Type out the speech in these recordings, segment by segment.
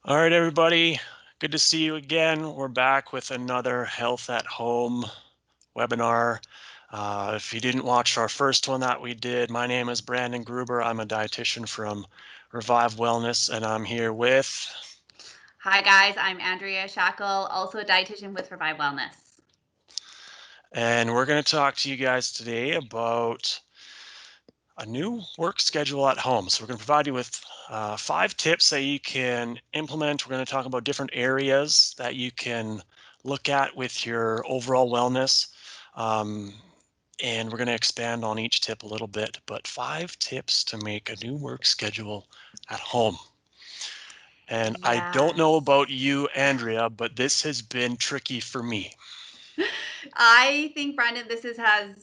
All right, everybody. Good to see you again. We're back with another Health at Home webinar. If you didn't watch our first one that we did, my name is Brandon Gruber. I'm a dietitian from Revive Wellness, and I'm here with... Hi guys, I'm Andrea Shackle, also a dietitian with Revive Wellness. And we're going to talk to you guys today about a new work schedule at home. So we're going to provide you with 5 tips that you can implement. We're going to talk about different areas that you can look at with your overall wellness. And we're going to expand on each tip a little bit, but 5 tips to make a new work schedule at home. And I don't know about you, Andrea, but this has been tricky for me. I think, Brandon,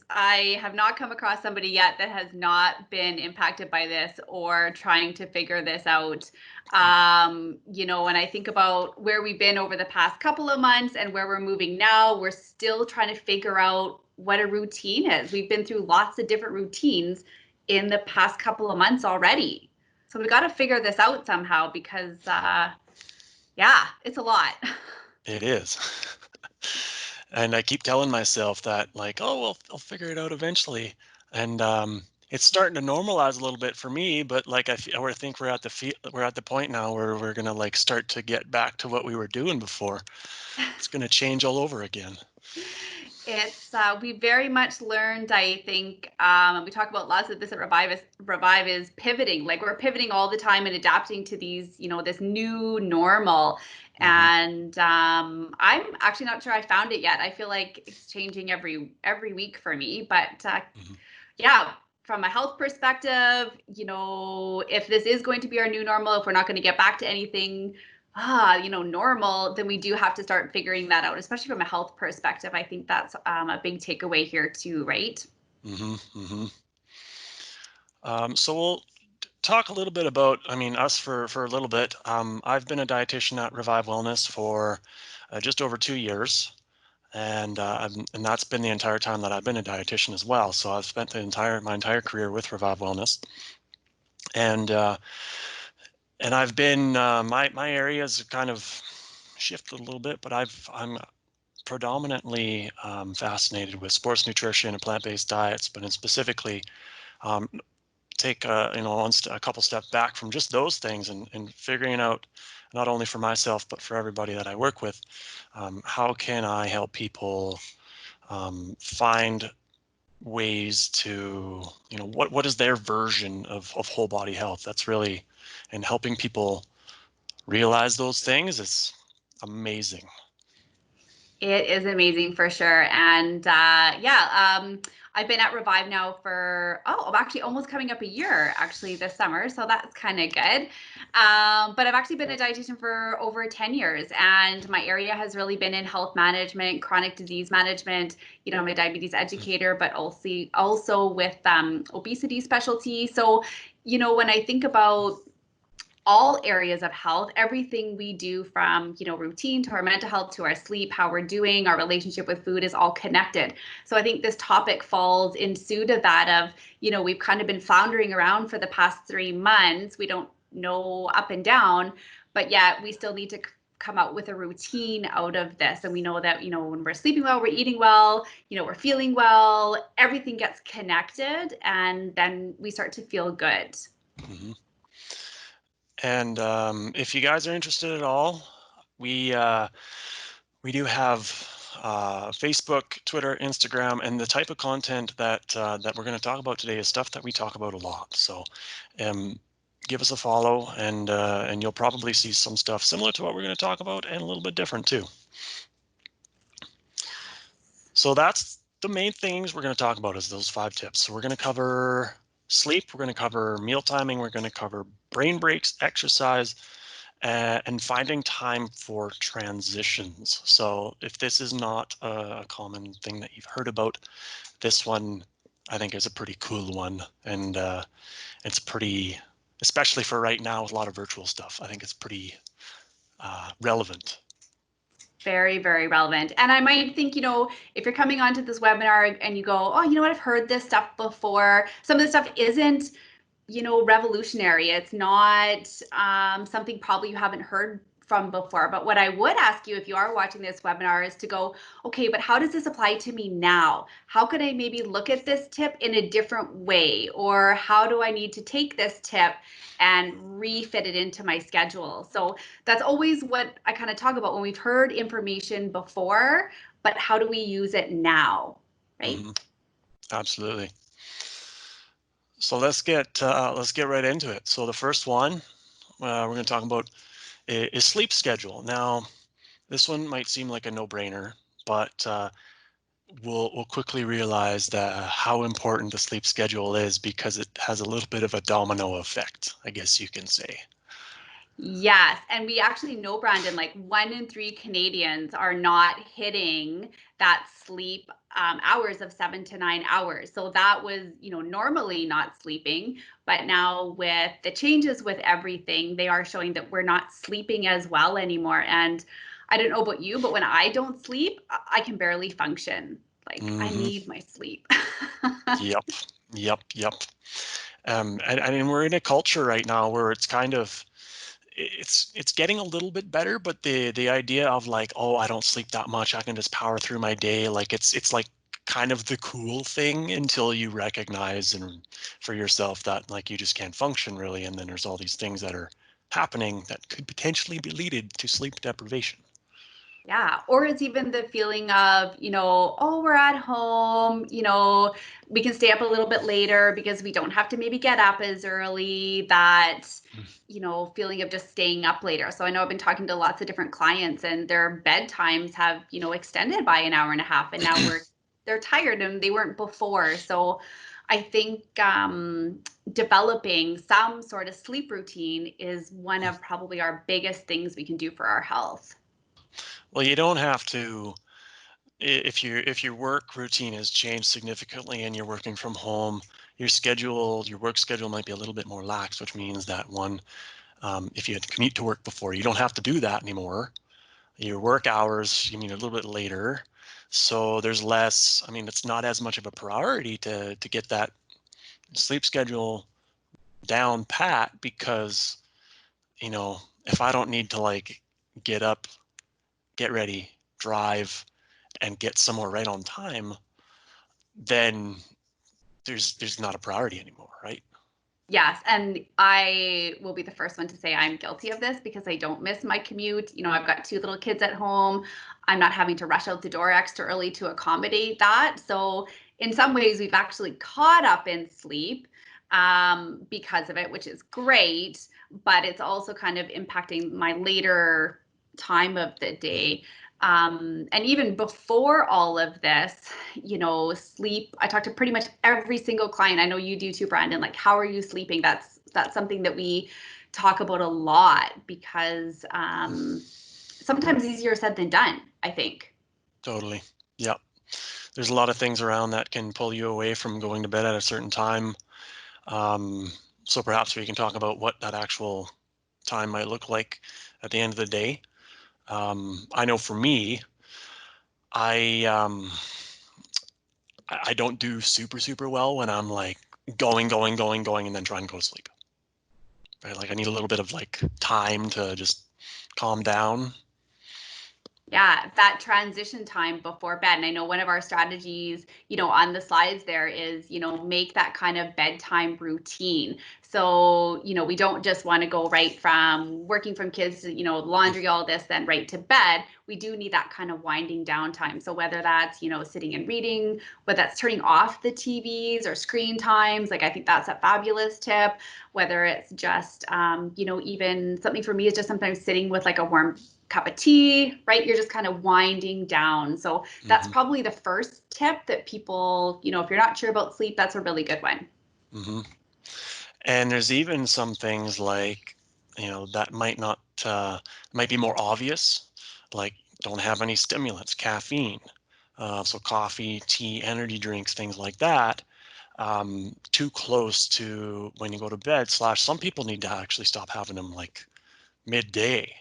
I have not come across somebody yet that has not been impacted by this or trying to figure this out. When I think about where we've been over the past couple of months and where we're moving now, we're still trying to figure out what a routine is. We've been through lots of different routines in the past couple of months already. So we've got to figure this out somehow because, it's a lot. It is. And I keep telling myself that, like, oh, well, I'll figure it out eventually. And it's starting to normalize a little bit for me, but like I think we're at the point now where we're gonna like start to get back to what we were doing before. It's gonna change all over again. It's we very much learned, I think, and we talk about lots of this at Revive is pivoting. Like we're pivoting all the time and adapting to these, this new normal. Mm-hmm. And I'm actually not sure I found it yet. I feel like it's changing every week for me. But Mm-hmm. yeah, from a health perspective, if this is going to be our new normal, if we're not going to get back to anything normal, then we do have to start figuring that out, especially from a health perspective. I think that's a big takeaway here too, right? Mm-hmm. Mm-hmm. So we'll talk a little bit about, us for a little bit. I've been a dietitian at Revive Wellness for just over 2 years. And that's been the entire time that I've been a dietitian as well. So I've spent my entire career with Revive Wellness, and I've been my areas kind of shifted a little bit, but I'm predominantly fascinated with sports nutrition and plant-based diets, but in specifically um, take a couple steps back from just those things and figuring out, not only for myself but for everybody that I work with, how can I help people find ways to, what is their version of whole body health. That's really, and helping people realize those things is amazing. It is amazing for sure. And I've been at Revive now for, I'm actually almost coming up a year actually this summer. So that's kind of good. But I've actually been a dietitian for over 10 years, and my area has really been in health management, chronic disease management. I'm a diabetes educator, but also with obesity specialty. So, when I think about all areas of health, everything we do from routine to our mental health to our sleep, how we're doing, our relationship with food is all connected. So I think this topic falls in suit of that of we've kind of been floundering around for the past 3 months. We don't know up and down, but yet we still need to come out with a routine out of this. And we know that when we're sleeping well, we're eating well, we're feeling well, everything gets connected, and then we start to feel good. Mm-hmm. And if you guys are interested at all, we we do have Facebook, Twitter, Instagram, and the type of content that we're going to talk about today is stuff that we talk about a lot. So um, give us a follow, and you'll probably see some stuff similar to what we're going to talk about, and a little bit different too. So that's the main things we're going to talk about, is those 5 tips. So we're going to cover sleep, we're going to cover meal timing, we're going to cover brain breaks, exercise, and finding time for transitions. So if this is not a common thing that you've heard about, this one I think is a pretty cool one, and it's pretty, especially for right now with a lot of virtual stuff, I think it's pretty relevant. Very, very relevant. And I might think, if you're coming onto this webinar and you go, oh, you know what, I've heard this stuff before. Some of this stuff isn't, revolutionary. It's not something probably you haven't heard from before. But what I would ask you if you are watching this webinar is to go, okay, but how does this apply to me now? How could I maybe look at this tip in a different way? Or how do I need to take this tip and refit it into my schedule? So that's always what I kind of talk about when we've heard information before, but how do we use it now, right? Hmm. Absolutely. So let's get right into it. So the first one we're going to talk about is sleep schedule. Now, this one might seem like a no-brainer, but we'll quickly realize that how important the sleep schedule is because it has a little bit of a domino effect, I guess you can say. Yes. And we actually know, Brandon, like 1 in 3 Canadians are not hitting that sleep hours of 7 to 9 hours. So that was, normally not sleeping. But now with the changes with everything, they are showing that we're not sleeping as well anymore. And I don't know about you, but when I don't sleep, I can barely function. Like I Hmm. need my sleep. Yep, yep. And we're in a culture right now where it's kind of it's getting a little bit better, but the idea of like, oh, I don't sleep that much, I can just power through my day, like it's like kind of the cool thing until you recognize and for yourself that like you just can't function really, and then there's all these things that are happening that could potentially be leaded to sleep deprivation. Yeah. Or it's even the feeling of, oh, we're at home, we can stay up a little bit later because we don't have to maybe get up as early, that, feeling of just staying up later. So I know I've been talking to lots of different clients and their bedtimes have, extended by an hour and a half and now they're tired and they weren't before. So I think developing some sort of sleep routine is one of probably our biggest things we can do for our health. Well, you don't have to if your work routine has changed significantly and you're working from home, your work schedule might be a little bit more lax, which means that one, if you had to commute to work before, you don't have to do that anymore. Your work hours, you mean a little bit later. So there's less, I mean, it's not as much of a priority to get that sleep schedule down pat because, if I don't need to like get up, get ready, drive, and get somewhere right on time, then there's not a priority anymore, right? Yes, and I will be the first one to say I'm guilty of this because I don't miss my commute. I've got 2 little kids at home. I'm not having to rush out the door extra early to accommodate that. So, in some ways, we've actually caught up in sleep because of it, which is great. But it's also kind of impacting my later time of the day. And even before all of this, sleep. I talk to pretty much every single client. I know you do too, Brandon. Like, how are you sleeping? That's something that we talk about a lot because sometimes easier said than done, I think. Totally. Yeah. There's a lot of things around that can pull you away from going to bed at a certain time. Um, so perhaps we can talk about what that actual time might look like at the end of the day. I know for me, I I don't do super well when I'm like going, and then trying to go to sleep. Right? Like I need a little bit of like time to just calm down. Yeah, that transition time before bed. And I know one of our strategies, on the slides there is, make that kind of bedtime routine. So, we don't just want to go right from working from kids to, laundry, all this, then right to bed. We do need that kind of winding down time. So whether that's, sitting and reading, whether that's turning off the TVs or screen times, like I think that's a fabulous tip. Whether it's just, even something for me is just sometimes sitting with like a warm cup of tea, right? You're just kind of winding down. So that's Hmm. probably the first tip that people, if you're not sure about sleep, that's a really good one. Hmm. And there's even some things like, that might be more obvious, like don't have any stimulants, caffeine. So coffee, tea, energy drinks, things like that. Too close to when you go to bed. Slash, some people need to actually stop having them like midday.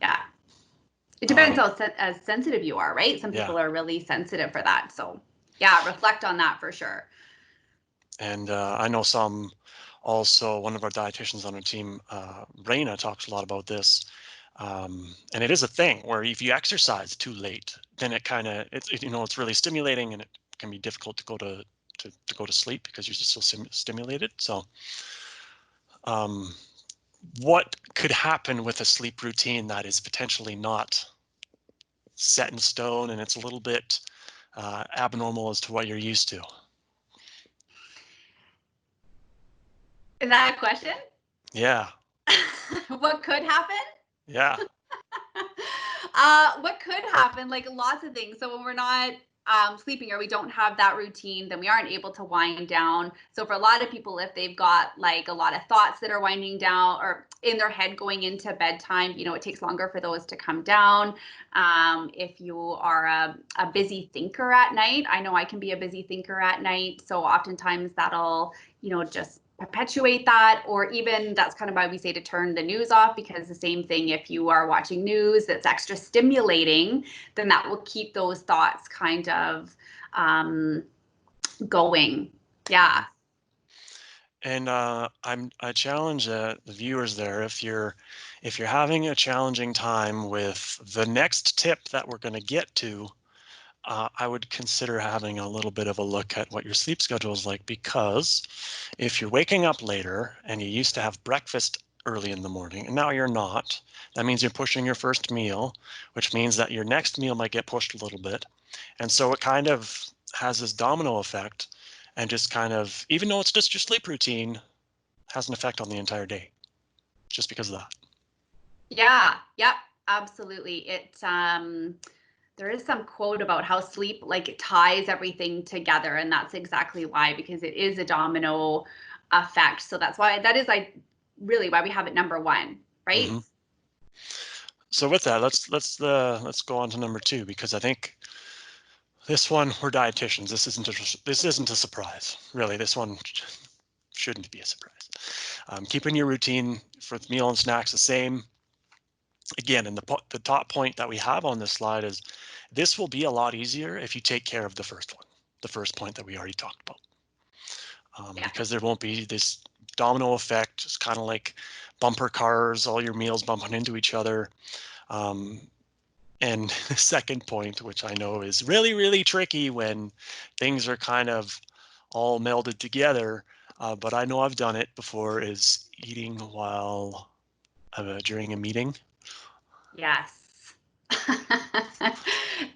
Yeah. It depends Um, how as sensitive you are, right? Some yeah, people are really sensitive for that. So, yeah, reflect on that for sure. and I know some. Also, one of our dietitians on our team, Raina, talks a lot about this. And it is a thing where if you exercise too late, then it's really stimulating, and it can be difficult to go to sleep because you're just so stimulated. So, um, what could happen with a sleep routine that is potentially not set in stone, and it's a little bit abnormal as to what you're used to? Is that a question? Yeah, What could happen? yeah. What could happen? Like lots of things. So when we're not sleeping or we don't have that routine, then we aren't able to wind down. So for a lot of people, if they've got like a lot of thoughts that are winding down or in their head going into bedtime, it takes longer for those to come down. If you are a busy thinker at night, I know I can be a busy thinker at night. So oftentimes that'll, just perpetuate that, or even that's kind of why we say to turn the news off, because the same thing, if you are watching news that's extra stimulating, then that will keep those thoughts kind of going. Yeah. Mhm. And I challenge the viewers there, if you're having a challenging time with the next tip that we're going to get to, I would consider having a little bit of a look at what your sleep schedule is like, because if you're waking up later and you used to have breakfast early in the morning and now you're not, that means you're pushing your first meal, which means that your next meal might get pushed a little bit. And so it kind of has this domino effect, and just kind of, even though it's just your sleep routine, has an effect on the entire day just because of that. Yeah. Yep. Absolutely. There is some quote about how sleep like it ties everything together, and that's exactly why, because it is a domino effect. So that's why that is like really why we have it number one, right? Hmm. So with that, let's go on to number two, because I think this one, we're dietitians. This isn't a surprise, really. This one shouldn't be a surprise. Keeping your routine for meal and snacks the same. Again, and the top point that we have on this slide is, this will be a lot easier if you take care of the first point that we already talked about, Yeah. because there won't be this domino effect. It's kind of like bumper cars, all your meals bumping into each other. Um, and the second point, which I know is really, really tricky when things are kind of all melded together, but I know I've done it before, is eating while during a meeting. Yes.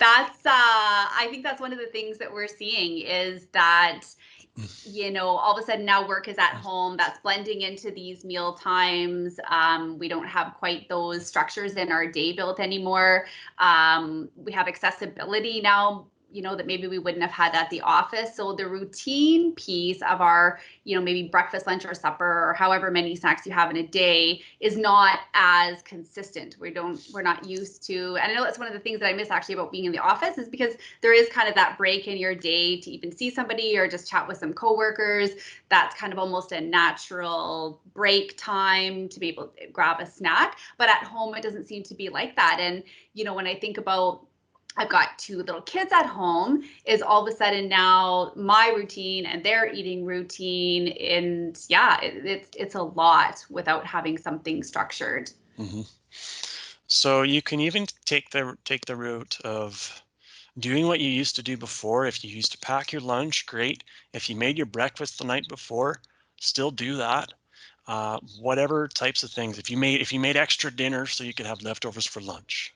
I think that's one of the things that we're seeing is that, all of a sudden now work is at home. That's blending into these meal times. We don't have quite those structures in our day built anymore. We have accessibility now, that maybe we wouldn't have had at the office. So the routine piece of our, maybe breakfast, lunch, or supper, or however many snacks you have in a day, is not as consistent. We're not used to, and I know that's one of the things that I miss actually about being in the office, is because there is kind of that break in your day to even see somebody or just chat with some coworkers. That's kind of almost a natural break time to be able to grab a snack. But at home, it doesn't seem to be like that. And, when I think about, I've got two little kids at home, is all of a sudden now my routine and their eating routine, and yeah, it's a lot without having something structured. Hmm. So you can even take the route of doing what you used to do before. If you used to pack your lunch, great. If you made your breakfast the night before, still do that. Whatever types of things. If you made extra dinner so you could have leftovers for lunch,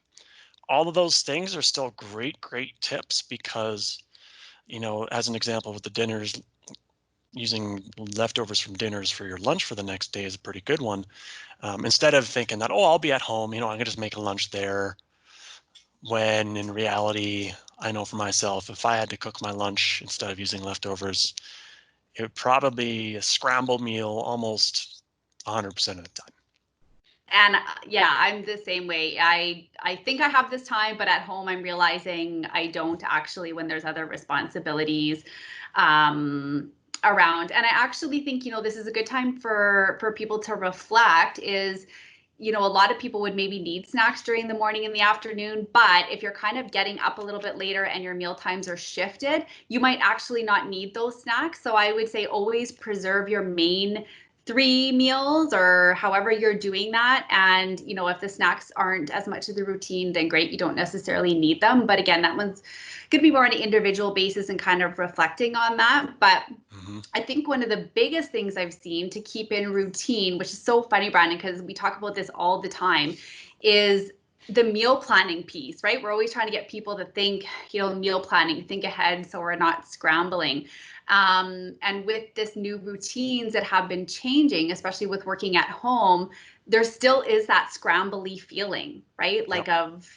all of those things are still great, great tips, because, as an example with the dinners, using leftovers from dinners for your lunch for the next day is a pretty good one. Instead of thinking that, oh, I'll be at home, I can just make a lunch there, when in reality, I know for myself, if I had to cook my lunch instead of using leftovers, it would probably be a scrambled meal almost 100% of the time. And yeah, I'm the same way. I think I have this time, but at home I'm realizing I don't actually, when there's other responsibilities um around. And I actually think, this is a good time for people to reflect, is, a lot of people would maybe need snacks during the morning and the afternoon, but if you're kind of getting up a little bit later and your meal times are shifted, you might actually not need those snacks. So I would say always preserve your main three meals or however you're doing that. And, if the snacks aren't as much of the routine, then great, you don't necessarily need them. But again, that one's going to be more on an individual basis and kind of reflecting on that. But Hmm. I think one of the biggest things I've seen to keep in routine, which is so funny, Brandon, because we talk about this all the time, is the meal planning piece, right? We're always trying to get people to think, meal planning, think ahead so we're not scrambling. And with this new routines that have been changing, especially with working at home, there still is that scrambly feeling, right? Yep. Like of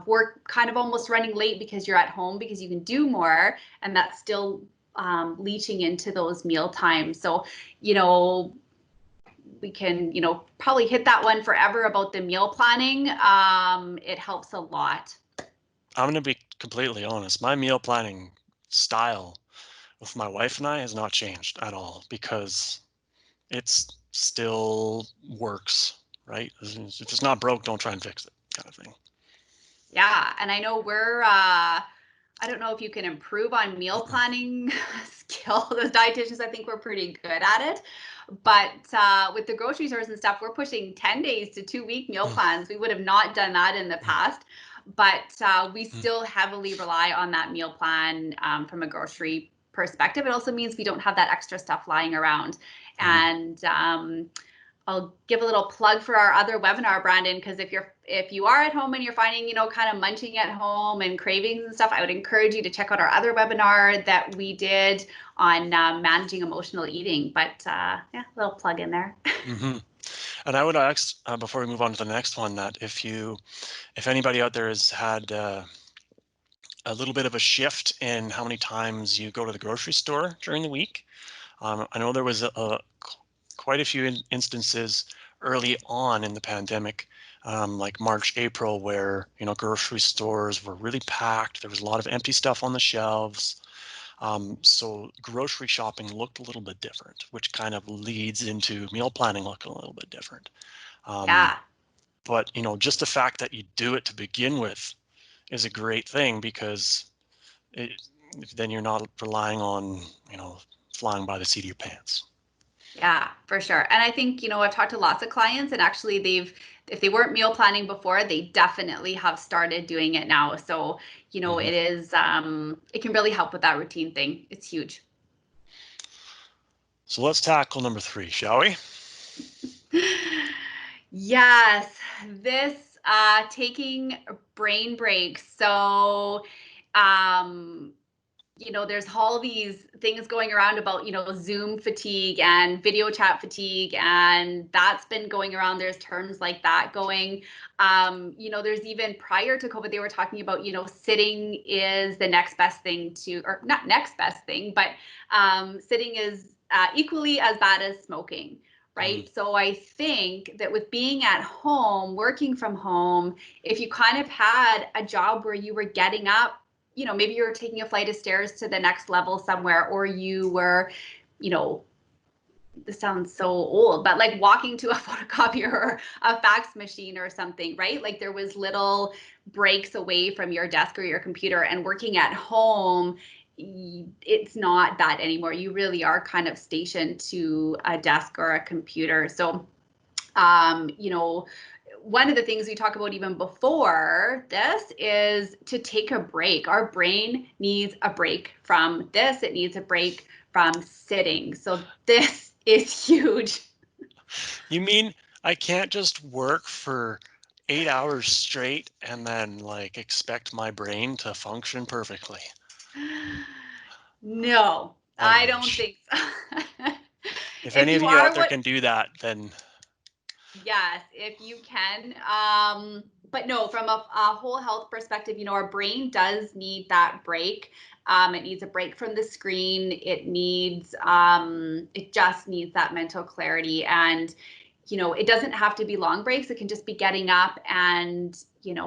work kind of almost running late because you're at home because you can do more, and that's still leaching into those meal times. So, you know, we can, probably hit that one forever about the meal planning. It helps a lot. I'm going to be completely honest. My meal planning style with my wife and I has not changed at all because it's still works, right? If it's not broke, don't try and fix it, kind of thing. Yeah, and I know I don't know if you can improve on meal planning skill. The dietitians, I think we're pretty good at it. But with the grocery stores and stuff, we're pushing 10 days to 2 week meal plans. We would have not done that in the past, but we still heavily rely on that meal plan from a grocery perspective. It also means we don't have that extra stuff lying around. Hmm. And I'll give a little plug for our other webinar, Brandon, because if you are at home and you're finding, kind of munching at home and cravings and stuff, I would encourage you to check out our other webinar that we did on managing emotional eating. But yeah, a little plug in there. Hmm. And I would ask before we move on to the next one that if anybody out there has had a little bit of a shift in how many times you go to the grocery store during the week. I know there was quite a few instances early on in the pandemic, like March, April, where grocery stores were really packed. There was a lot of empty stuff on the shelves. So grocery shopping looked a little bit different, which kind of leads into meal planning looking a little bit different. Um, Yeah. but just the fact that you do it to begin with is a great thing because it, then you're not relying on flying by the seat of your pants. Yeah, for sure. And I think, I've talked to lots of clients and actually if they weren't meal planning before, they definitely have started doing it now. So, Hmm. it is, it can really help with that routine thing. It's huge. So let's tackle number three, shall we? Yes, this taking brain breaks. So, um, there's all these things going around about, Zoom fatigue and video chat fatigue, and that's been going around. There's terms like that going. There's even prior to COVID, they were talking about, sitting is the next best thing to, or not next best thing, but sitting is equally as bad as smoking. Mm, Right. So I think that with being at home, working from home, if you kind of had a job where you were getting up, maybe you were taking a flight of stairs to the next level somewhere, or you were, you know, this sounds so old, but like walking to a photocopier or a fax machine or something, right? Like there was little breaks away from your desk or your computer, and working at home, it's not that anymore. You really are kind of stationed to a desk or a computer. So, one of the things we talk about even before this is to take a break. Our brain needs a break from this. It needs a break from sitting. So this is huge. you mean I can't just work for 8 hours straight and then like expect my brain to function perfectly? No, I I don't wish. think so. If If any of you you out are there what can do that, then Yes, if you can. But no, from a whole health perspective, our brain does need that break. It needs a break from the screen. It just needs that mental clarity. And, it doesn't have to be long breaks. It can just be getting up and,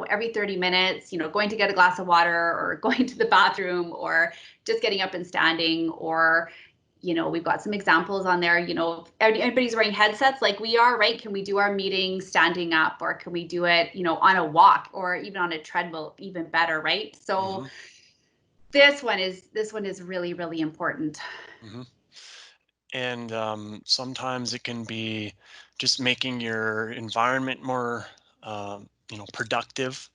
every 30 minutes, going to get a glass of water or going to the bathroom or just getting up and standing or we've got some examples on there. If anybody's wearing headsets like we are, right? Can we do our meeting standing up, or can we do it, on a walk or even on a treadmill, even better, right? So hmm this one is really, really important. hmm and sometimes it can be just making your environment more, productive,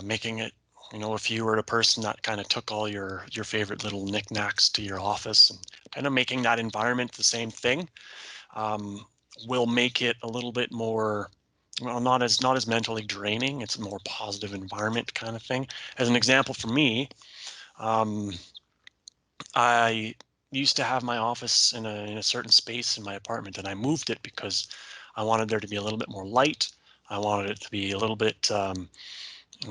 making it, if you were a person that kind of took all your favorite little knickknacks to your office and kind of making that environment the same thing, um, will make it a little bit more, well, not as mentally draining. It's a more positive environment kind of thing. As an example for me, um, I used to have my office in a certain space in my apartment, and I moved it because I wanted there to be a little bit more light. I wanted it to be a little bit,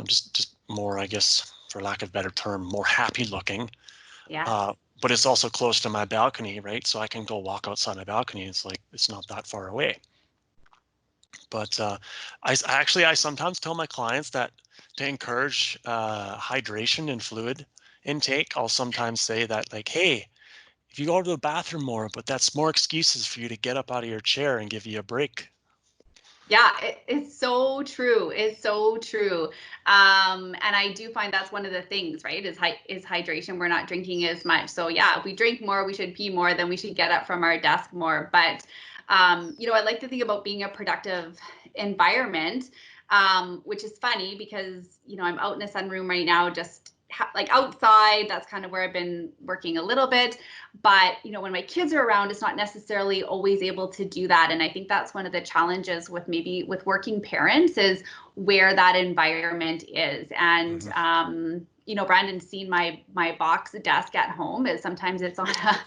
just more, I guess, for lack of a better term, more happy looking. Yes. Uh, but it's also close to my balcony, right? So I can go walk outside my balcony. It's like it's not that far away. But I sometimes tell my clients that to encourage hydration and fluid intake, I'll sometimes say that, like, hey, if you go to the bathroom more, but that's more excuses for you to get up out of your chair and give you a break. Yeah, it's so true. It's so true. And I do find that's one of the things, right? Is hydration. We're not drinking as much. So yeah, if we drink more, we should pee more, then we should get up from our desk more. But I like to think about being a productive environment, which is funny because I'm out in a sunroom right now, just like outside. That's kind of where I've been working a little bit. But when my kids are around, it's not necessarily always able to do that. And I think that's one of the challenges with maybe with working parents is where that environment is. And Hmm. Brandon's seen my box desk at home. Is sometimes it's on a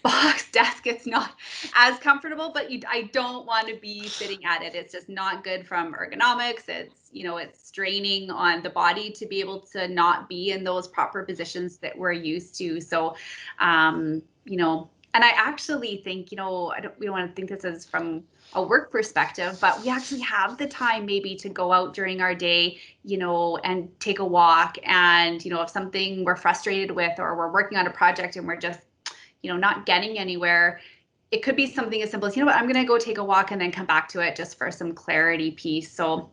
box desk. It's not as comfortable, but I don't want to be sitting at it. It's just not good from ergonomics. It's straining on the body to be able to not be in those proper positions that we're used to. So and I actually think, we don't want to think this is from a work perspective, but we actually have the time maybe to go out during our day, and take a walk. And, if something we're frustrated with, or we're working on a project and we're just, not getting anywhere, it could be something as simple as, what, I'm going to go take a walk and then come back to it just for some clarity piece. So,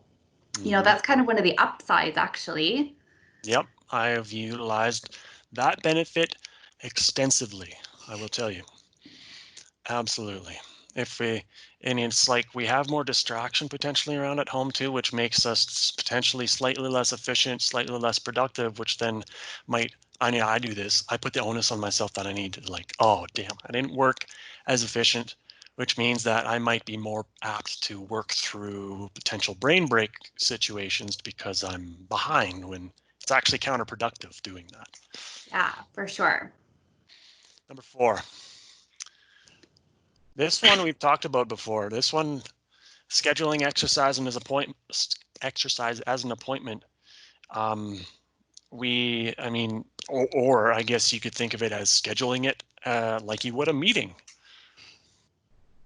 Hmm. that's kind of one of the upsides, actually. Yep, I have utilized that benefit extensively, I will tell you. Absolutely. If we, and it's like we have more distraction potentially around at home too, which makes us potentially slightly less efficient, slightly less productive, which then might, I do this. I put the onus on myself that I need to, like, oh, damn, I didn't work as efficient, which means that I might be more apt to work through potential brain break situations because I'm behind when it's actually counterproductive doing that. Yeah, for sure. Number four, this one we've talked about before. This one, scheduling exercise as an appointment. Um, I mean, or I guess you could think of it as scheduling it like you would a meeting.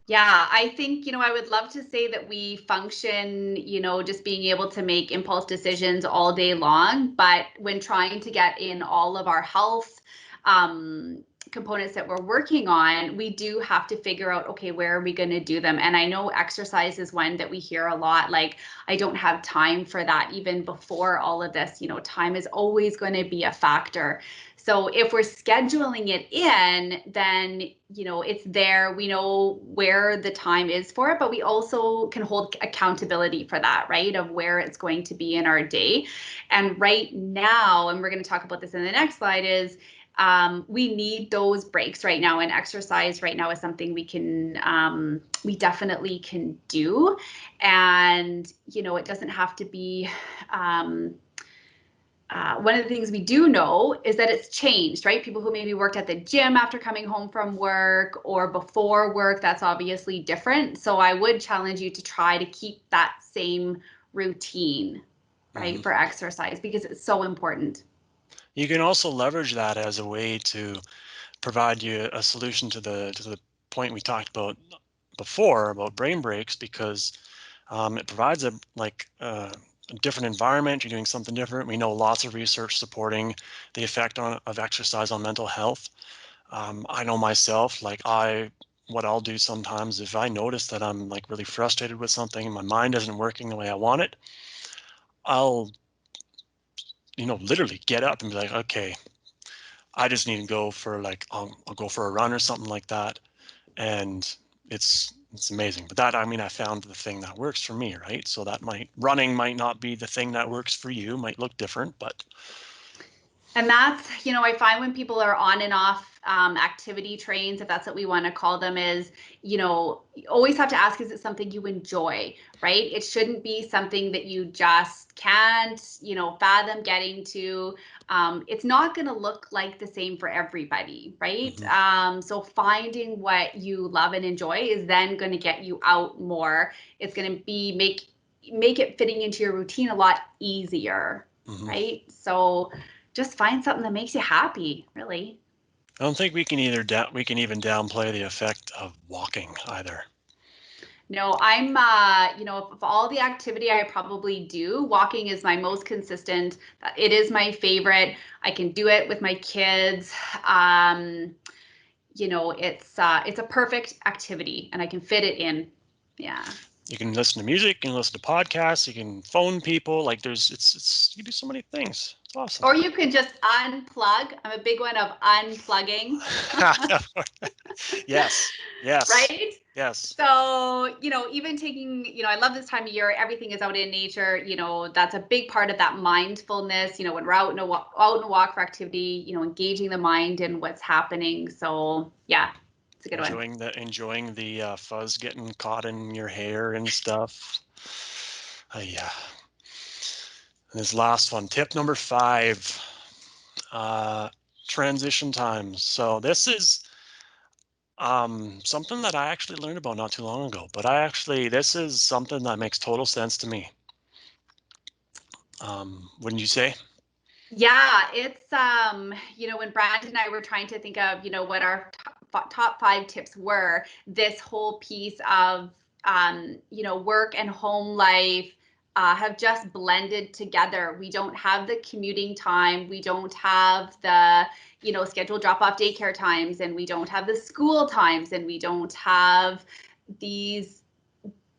Yeah, I think, I would love to say that we function, just being able to make impulse decisions all day long. But when trying to get in all of our health um, components that we're working on, we do have to figure out, okay, where are we going to do them? And I know exercise is one that we hear a lot. Like, I don't have time for that. Even before all of this, time is always going to be a factor. So if we're scheduling it in, then, it's there. We know where the time is for it, but we also can hold accountability for that, right? Of where it's going to be in our day. And right now, and we're going to talk about this in the next slide, is we need those breaks right now. And exercise right now is something we definitely can do. And, it doesn't have to be, one of the things we do know is that it's changed, right? People who maybe worked at the gym after coming home from work or before work, that's obviously different. So I would challenge you to try to keep that same routine, right, Hmm. for exercise because it's so important. You can also leverage that as a way to provide you a solution to the point we talked about before about brain breaks, because it provides a different environment. You're doing something different. We know lots of research supporting the effect of exercise on mental health. I know myself, like what I'll do sometimes if I notice that I'm like really frustrated with something and my mind isn't working the way I want it, I'll, literally get up and be like, okay, I just need to go for I'll go for a run or something like that. and it's amazing. But that, I mean, I found the thing that works for me, right? So that might running might not be the thing that works for you, might look different, but And that's, I find when people are on and off activity trains, if that's what we want to call them, is, you always have to ask, is it something you enjoy, right? It shouldn't be something that you just can't, fathom getting to. It's not going to look like the same for everybody, right? mhm, So finding what you love and enjoy is then going to get you out more. It's going to make it fitting into your routine a lot easier, mhm. right? So just find something that makes you happy, really. I don't think we can even downplay the effect of walking either. No, I'm, of all the activity I probably do, walking is my most consistent. It is my favorite. I can do it with my kids. Um, it's a perfect activity, and I can fit it in. Yeah. You can listen to music, you can listen to podcasts, you can phone people. Like it's you can do so many things. It's awesome. Or you can just unplug. I'm a big one of unplugging. Yes, yes, Right? yes. So, even taking, I love this time of year, everything is out in nature, that's a big part of that mindfulness, when we're out and a walk for activity, engaging the mind in what's happening. So, yeah, it's a good one. Enjoying the fuzz getting caught in your hair and stuff. Yeah. And this last one, tip number 5, uh, transition times. So this is something that I actually learned about not too long ago. But this is something that makes total sense to me. Wouldn't you say? Yeah, it's when Brandon and I were trying to think of, what our top 5 tips were, this whole piece of work and home life have just blended together. We don't have the commuting time, we don't have the, scheduled drop-off daycare times, and we don't have the school times, and we don't have these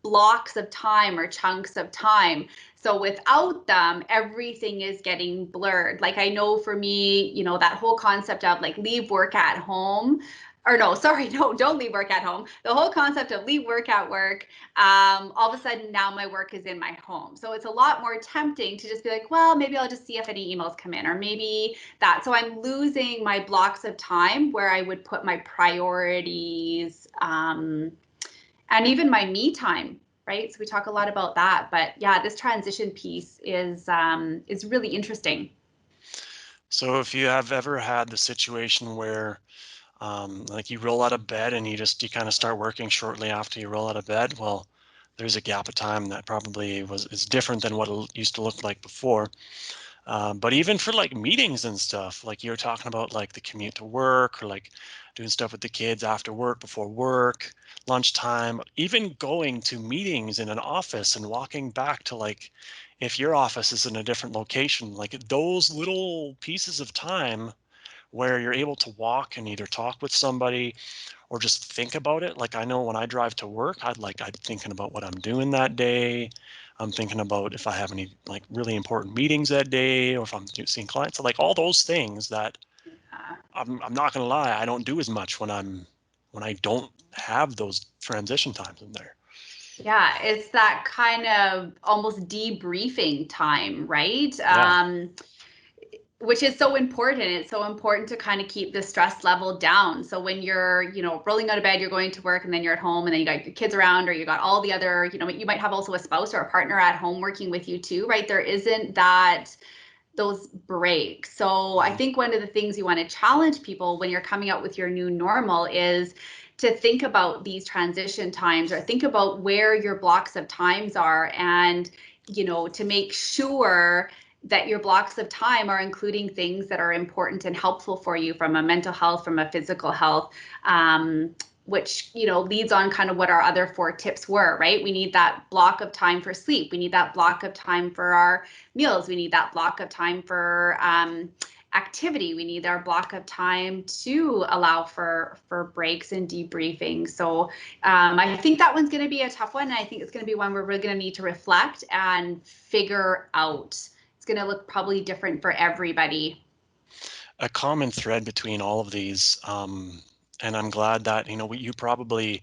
blocks of time or chunks of time. So without them, everything is getting blurred. Like I know for me, that whole concept of like leave work at home. Or no, sorry, no, don't leave work at home. The whole concept of leave work at work, all of a sudden now my work is in my home. So it's a lot more tempting to just be like, well, maybe I'll just see if any emails come in, or maybe that. So I'm losing my blocks of time where I would put my priorities, and even my me time, right? So we talk a lot about that, but yeah, this transition piece is really interesting. So if you have ever had the situation where like you roll out of bed and you kind of start working shortly after you roll out of bed, well, there's a gap of time that probably is different than what it used to look like before. But even for like meetings and stuff, like you're talking about like the commute to work or like doing stuff with the kids after work, before work, lunchtime, even going to meetings in an office and walking back to like if your office is in a different location, like those little pieces of time where you're able to walk and either talk with somebody or just think about it. Like I know when I drive to work, I'm thinking about what I'm doing that day. I'm thinking about if I have any like really important meetings that day, or if I'm seeing clients. So like all those things that Uh, I'm not gonna lie, I don't do as much when I don't have those transition times in there. yeah, it's that kind of almost debriefing time, right? Yeah. Which is so important. It's so important to kind of keep the stress level down. So when you're, rolling out of bed, you're going to work, and then you're at home, and then you got your kids around, or you got all the other, you might have also a spouse or a partner at home working with you too, right? There isn't that those breaks. So I Mhm. think one of the things you want to challenge people when you're coming out with your new normal is to think about these transition times, or think about where your blocks of times are, and to make sure that your blocks of time are including things that are important and helpful for you from a mental health, from a physical health, which leads on kind of what our other 4 tips were, right? We need that block of time for sleep, we need that block of time for our meals, we need that block of time for activity, we need our block of time to allow for breaks and debriefing. So I think that one's going to be a tough one, and I think it's going to be one we're really going to need to reflect and figure out. It's going to look probably different for everybody. A common thread between all of these And I'm glad that, you probably,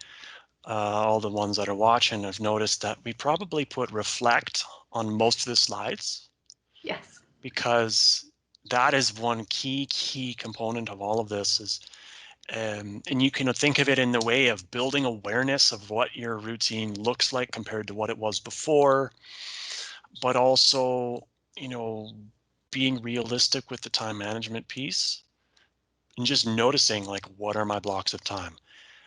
all the ones that are watching have noticed that we probably put reflect on most of the slides, Yes. because that is one key component of all of this is, and you can think of it in the way of building awareness of what your routine looks like compared to what it was before, but also, you know, being realistic with the time management piece and just noticing, like, what are my blocks of time.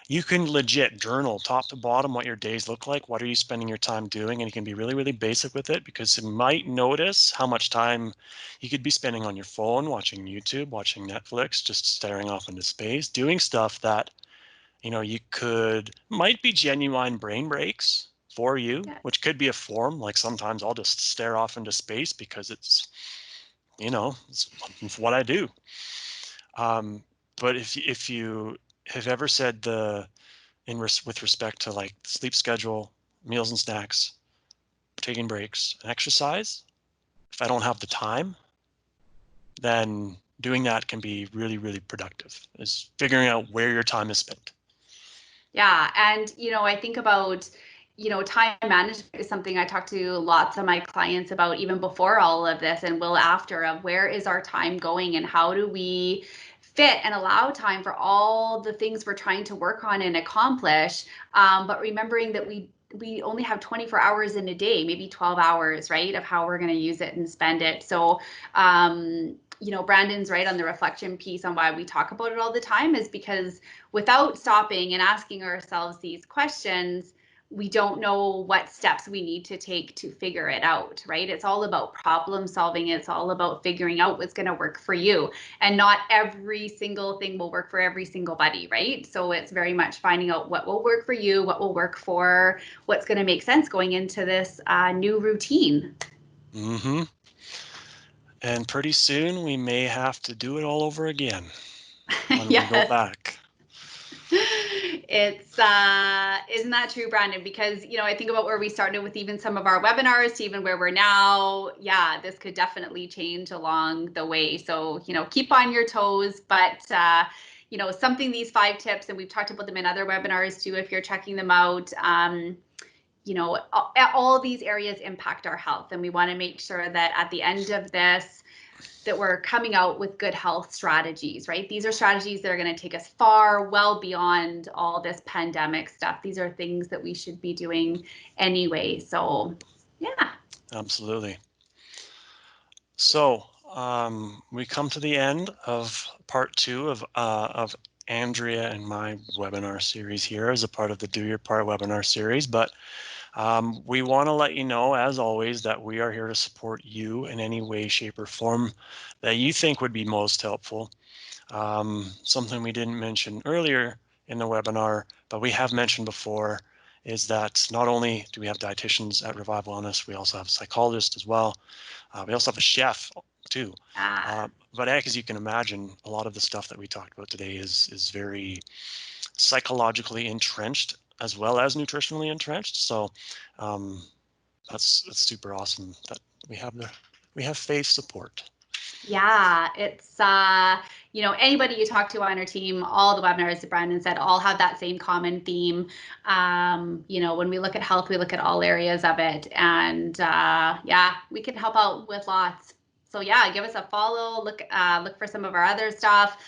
You can legit journal top to bottom what your days look like. What are you spending your time doing? And you can be really, really basic with it, because you might notice how much time you could be spending on your phone, watching YouTube, watching Netflix, just staring off into space, doing stuff that, you could might be genuine brain breaks for you, Yes. which could be a form. Like sometimes I'll just stare off into space because it's what I do. Um, but if you have ever said with respect to like sleep schedule, meals and snacks, taking breaks, and exercise, if I don't have the time, then doing that can be really, really productive. Is figuring out where your time is spent. Yeah. And, I think about, time management is something I talk to lots of my clients about even before all of this and will after, of where is our time going and how do we fit and allow time for all the things we're trying to work on and accomplish. But remembering that we only have 24 hours in a day, maybe 12 hours, right, of how we're going to use it and spend it. So, Brandon's right on the reflection piece on why we talk about it all the time is because without stopping and asking ourselves these questions, we don't know what steps we need to take to figure it out, right? It's all about problem solving. It's all about figuring out what's going to work for you. And not every single thing will work for every single buddy, right? So it's very much finding out what will work for you, what will work for what's going to make sense going into this new routine. Hmm. And pretty soon we may have to do it all over again when we go Yes. back. It's isn't that true, Brandon? Because I think about where we started with even some of our webinars to even where we're now. Yeah, this could definitely change along the way. So keep on your toes, but something, these 5 tips, and we've talked about them in other webinars too, if you're checking them out. All these areas impact our health, and we want to make sure that at the end of this, that we're coming out with good health strategies, right? These are strategies that are going to take us far, well beyond all this pandemic stuff. These are things that we should be doing anyway. So, yeah. Absolutely. So we come to the end of part 2 of Andrea and my webinar series here as a part of the Do Your Part webinar series. But we want to let you know, as always, that we are here to support you in any way, shape, or form that you think would be most helpful. Something we didn't mention earlier in the webinar, but we have mentioned before, is that not only do we have dietitians at Revive Wellness, we also have a psychologist as well. We also have a chef too. Ah, But as you can imagine, a lot of the stuff that we talked about today is very psychologically entrenched as well as nutritionally entrenched. So um, that's super awesome that we have faith support. yeah, it's anybody you talk to on our team, all the webinars that Brandon said, all have that same common theme. When we look at health, we look at all areas of it, and yeah, we can help out with lots. So yeah, give us a follow. Look for some of our other stuff.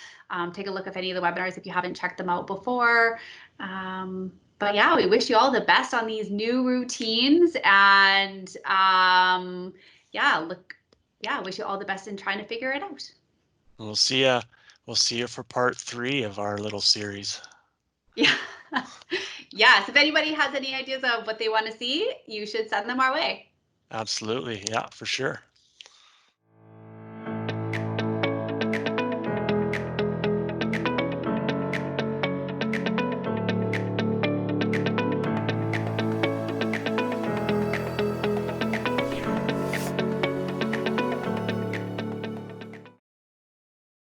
Take a look at any of the webinars if you haven't checked them out before. But yeah, we wish you all the best on these new routines, and yeah, wish you all the best in trying to figure it out. We'll see you. We'll see you for part 3 of our little series. Yeah. Yes. If anybody has any ideas of what they want to see, you should send them our way. Absolutely. Yeah, for sure.